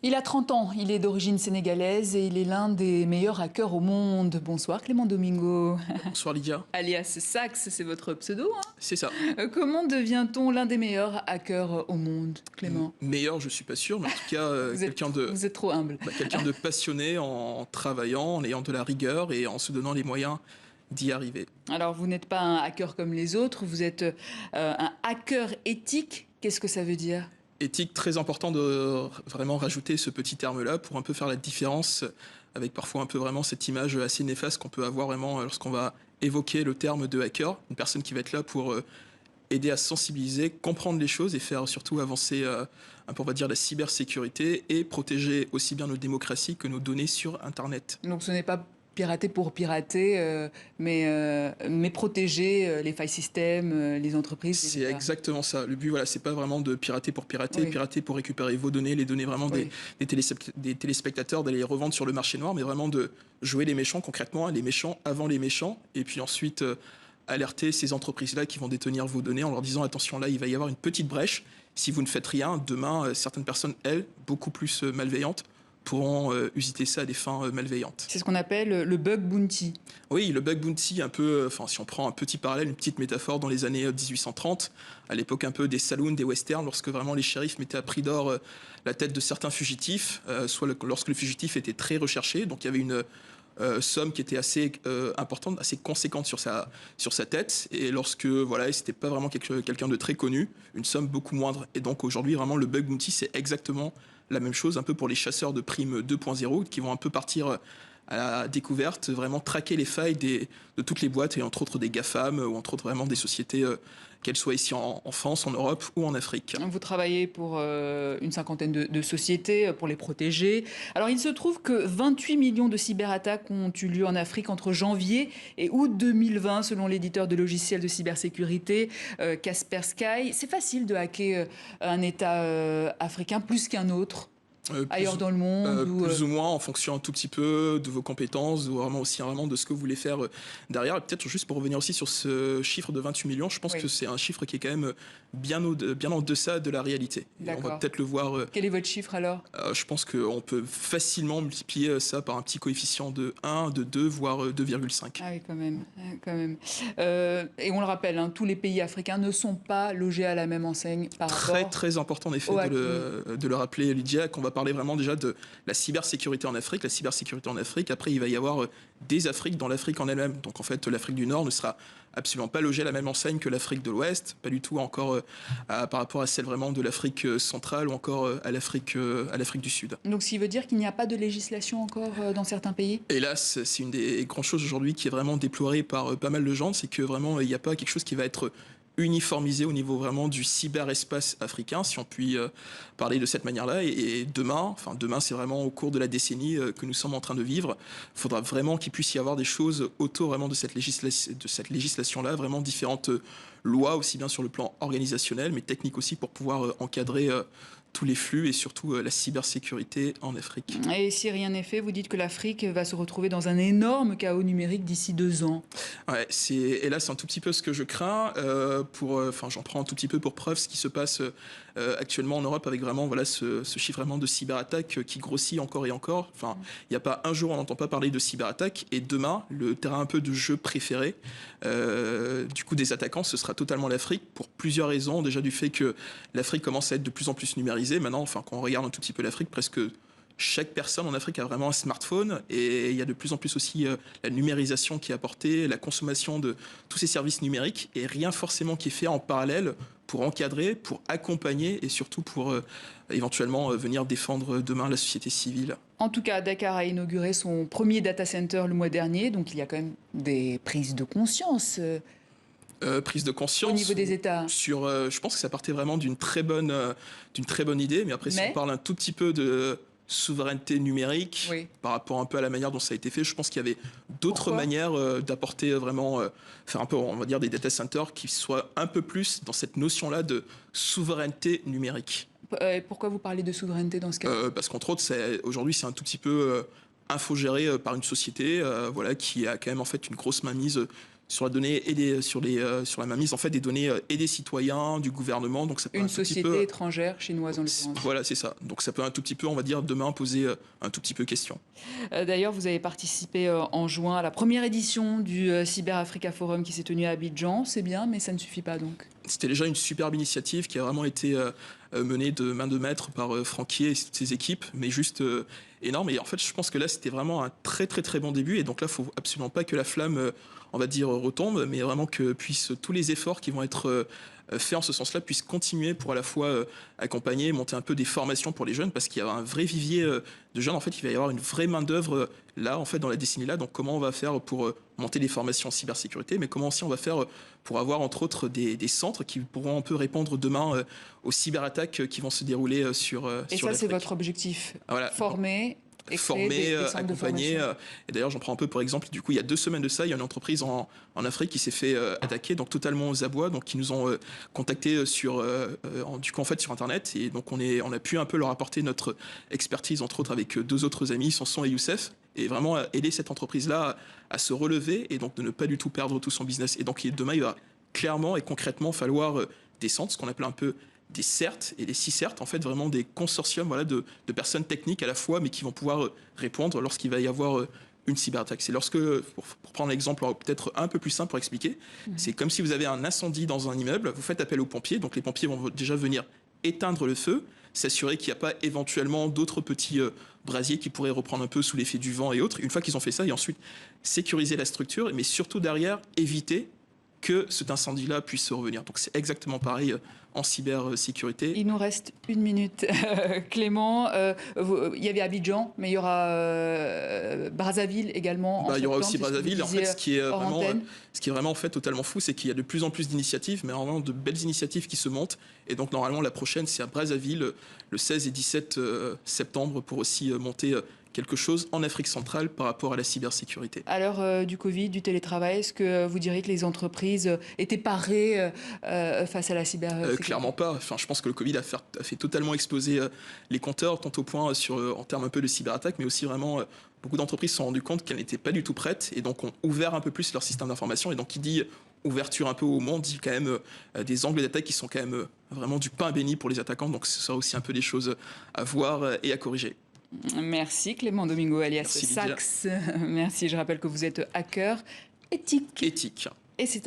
Il a 30 ans, il est d'origine sénégalaise et il est l'un des meilleurs hackers au monde. Bonsoir Clément Domingo. Bonsoir Lydia. Alias Sax, c'est votre pseudo, hein? C'est ça. Comment devient-on l'un des meilleurs hackers au monde, Clément? Meilleur, je suis pas sûr, mais en tout cas, Vous êtes trop humble. quelqu'un de passionné en travaillant, en ayant de la rigueur et en se donnant les moyens d'y arriver. Alors, vous n'êtes pas un hacker comme les autres, vous êtes un hacker éthique. Qu'est-ce que ça veut dire? Éthique, très important de vraiment rajouter ce petit terme-là pour un peu faire la différence avec parfois un peu vraiment cette image assez néfaste qu'on peut avoir vraiment lorsqu'on va évoquer le terme de hacker. Une personne qui va être là pour aider à sensibiliser, comprendre les choses et faire surtout avancer un peu, on va dire, la cybersécurité et protéger aussi bien nos démocraties que nos données sur Internet. Donc, ce n'est pas pirater pour pirater, mais protéger les failles système, les entreprises. C'est etc. exactement ça. Le but, voilà, c'est pas vraiment de pirater pour pirater, Oui. pirater pour récupérer vos données, les données vraiment Oui. des téléspectateurs, d'aller les revendre sur le marché noir, mais vraiment de jouer les méchants concrètement, les méchants avant les méchants, et puis ensuite alerter ces entreprises-là qui vont détenir vos données en leur disant attention, là, il va y avoir une petite brèche. Si vous ne faites rien, demain, certaines personnes, elles, beaucoup plus malveillantes, pourront user ça à des fins malveillantes. C'est ce qu'on appelle le bug bounty. Oui, le bug bounty, un peu, si on prend un petit parallèle, une petite métaphore dans les années 1830, à l'époque un peu des saloons, des westerns, lorsque vraiment les shérifs mettaient à prix d'or la tête de certains fugitifs, lorsque le fugitif était très recherché, donc il y avait une somme qui était assez importante, assez conséquente sur sa tête, et lorsque voilà, c'était pas vraiment quelqu'un de très connu, une somme beaucoup moindre. Et donc aujourd'hui, vraiment, le bug bounty, c'est exactement la même chose, un peu pour les chasseurs de primes 2.0 qui vont un peu partir à la découverte, vraiment traquer les failles de toutes les boîtes, et entre autres des GAFAM, ou entre autres vraiment des sociétés, qu'elles soient ici en France, en Europe ou en Afrique. Vous travaillez pour une cinquantaine de sociétés pour les protéger. Alors, il se trouve que 28 millions de cyberattaques ont eu lieu en Afrique entre janvier et août 2020, selon l'éditeur de logiciels de cybersécurité Kaspersky. C'est facile de hacker un État africain plus qu'un autre ailleurs dans le monde Plus ou moins en fonction un tout petit peu de vos compétences, vraiment aussi vraiment de ce que vous voulez faire derrière. Et peut-être juste pour revenir aussi sur ce chiffre de 28 millions, je pense Oui. que c'est un chiffre qui est quand même bien en deçà de la réalité. Et on va peut-être le voir. Quel est votre chiffre alors? Je pense qu'on peut facilement multiplier ça par un petit coefficient de 1, de 2, voire 2,5. Ah oui, quand même. Quand même. Et on le rappelle, hein, tous les pays africains ne sont pas logés à la même enseigne par rapport Très important en effet de le rappeler, Lydia, qu'on va parler vraiment déjà de la cybersécurité en Afrique. La cybersécurité en Afrique, après il va y avoir des Afriques dans l'Afrique en elle-même. Donc en fait l'Afrique du Nord ne sera absolument pas logée à la même enseigne que l'Afrique de l'Ouest, pas du tout encore par rapport à celle vraiment de l'Afrique centrale ou encore à l'Afrique du Sud. Donc, ce qui veut dire qu'il n'y a pas de législation encore dans certains pays? Hélas, c'est une des grandes choses aujourd'hui qui est vraiment déplorée par pas mal de gens, c'est que vraiment il n'y a pas quelque chose qui va être uniformisé au niveau vraiment du cyberespace africain, si on peut parler de cette manière-là. Et demain, c'est vraiment au cours de la décennie que nous sommes en train de vivre, il faudra vraiment qu'il puisse y avoir des choses autour vraiment de cette législation-là, vraiment différentes lois, aussi bien sur le plan organisationnel, mais technique aussi, pour pouvoir encadrer tous les flux et surtout la cybersécurité en Afrique. Et si rien n'est fait, vous dites que l'Afrique va se retrouver dans un énorme chaos numérique d'ici 2 ans. Ouais, et là c'est un tout petit peu ce que je crains. J'en prends un tout petit peu pour preuve ce qui se passe actuellement en Europe avec vraiment voilà ce chiffre vraiment de cyberattaques qui grossit encore et encore. Enfin, il n'y a pas un jour on n'entend pas parler de cyberattaques, et demain le terrain un peu de jeu préféré du coup des attaquants, ce sera totalement l'Afrique, pour plusieurs raisons. Déjà du fait que l'Afrique commence à être de plus en plus numérisée maintenant. Enfin, quand on regarde un tout petit peu l'Afrique, presque chaque personne en Afrique a vraiment un smartphone, et il y a de plus en plus aussi la numérisation qui est apportée, la consommation de tous ces services numériques, et rien forcément qui est fait en parallèle pour encadrer, pour accompagner et surtout pour éventuellement venir défendre demain la société civile. En tout cas, Dakar a inauguré son premier data center le mois dernier, donc il y a quand même des prises de conscience. Prise de conscience Au niveau des États. Je pense que ça partait vraiment d'une très bonne idée, mais après si on parle un tout petit peu de souveraineté numérique, oui, par rapport un peu à la manière dont ça a été fait, je pense qu'il y avait d'autres manières d'apporter vraiment, faire un peu, on va dire, des data centers qui soient un peu plus dans cette notion-là de souveraineté numérique. Pourquoi vous parlez de souveraineté dans ce cas? Parce qu'entre autres, aujourd'hui, c'est un tout petit peu infogéré par une société qui a quand même en fait une grosse mainmise sur la donnée et sur la mainmise en fait des données et des citoyens, du gouvernement. Donc ça peut Une société étrangère, chinoise en l'occurrence. Voilà, c'est ça. Donc ça peut un tout petit peu, on va dire, demain poser un tout petit peu question. D'ailleurs, vous avez participé en juin à la première édition du Cyber Africa Forum qui s'est tenu à Abidjan. C'est bien, mais ça ne suffit pas donc. C'était déjà une superbe initiative qui a vraiment été menée de main de maître par Franquier et ses équipes, mais juste énorme. Et en fait, je pense que là, c'était vraiment un très très très bon début. Et donc là, il ne faut absolument pas que la flamme, on va dire, retombe, mais vraiment que tous les efforts qui vont être faits en ce sens-là puissent continuer pour à la fois accompagner, monter un peu des formations pour les jeunes, parce qu'il y a un vrai vivier de jeunes. En fait, il va y avoir une vraie main-d'œuvre là, en fait, dans la décennie là. Donc, comment on va faire pour monter des formations en cybersécurité, mais comment aussi on va faire pour avoir, entre autres, des centres qui pourront un peu répondre demain aux cyberattaques qui vont se dérouler sur Et sur ça, c'est votre objectif. voilà. Former. Former, accompagner. Et d'ailleurs, j'en prends un peu pour exemple. Du coup, il y a 2 semaines de ça, il y a une entreprise en Afrique qui s'est fait attaquer, donc totalement aux abois, donc qui nous ont contactés sur Internet. Et donc, on a pu un peu leur apporter notre expertise, entre autres avec 2 autres amis, Sanson et Youssef, et vraiment aider cette entreprise-là à se relever et donc de ne pas du tout perdre tout son business. Et donc, demain, il va clairement et concrètement falloir des centres, ce qu'on appelle un peu des CERT et des CICERT, en fait vraiment des consortiums voilà, de personnes techniques à la fois, mais qui vont pouvoir répondre lorsqu'il va y avoir une cyberattaque. C'est lorsque, pour prendre l'exemple peut-être un peu plus simple pour expliquer, c'est comme si vous avez un incendie dans un immeuble, vous faites appel aux pompiers, donc les pompiers vont déjà venir éteindre le feu, s'assurer qu'il n'y a pas éventuellement d'autres petits brasiers qui pourraient reprendre un peu sous l'effet du vent et autres. Une fois qu'ils ont fait ça, et ensuite sécuriser la structure, mais surtout derrière, éviter que cet incendie-là puisse revenir. Donc c'est exactement pareil en cybersécurité. Il nous reste 1 minute. Clément, il y avait Abidjan, mais il y aura Brazzaville également. Il y aura aussi Brazzaville. En fait, ce qui est vraiment en fait totalement fou, c'est qu'il y a de plus en plus d'initiatives, mais vraiment de belles initiatives qui se montent. Et donc normalement la prochaine, c'est à Brazzaville, le 16 et 17 septembre, pour aussi monter quelque chose en Afrique centrale par rapport à la cybersécurité. À l'heure du Covid, du télétravail, est-ce que vous diriez que les entreprises étaient parées face à la cybersécurité ? Clairement pas. Enfin, je pense que le Covid a fait totalement exploser les compteurs, tant au point en termes un peu de cyberattaque, mais aussi vraiment beaucoup d'entreprises se sont rendues compte qu'elles n'étaient pas du tout prêtes et donc ont ouvert un peu plus leur système d'information. Et donc, qui dit ouverture un peu au monde, dit quand même des angles d'attaque qui sont quand même vraiment du pain béni pour les attaquants. Donc, ce sera aussi un peu des choses à voir et à corriger. Merci Clément Domingo alias Sax. Merci, je rappelle que vous êtes hacker éthique. Éthique. Et c'est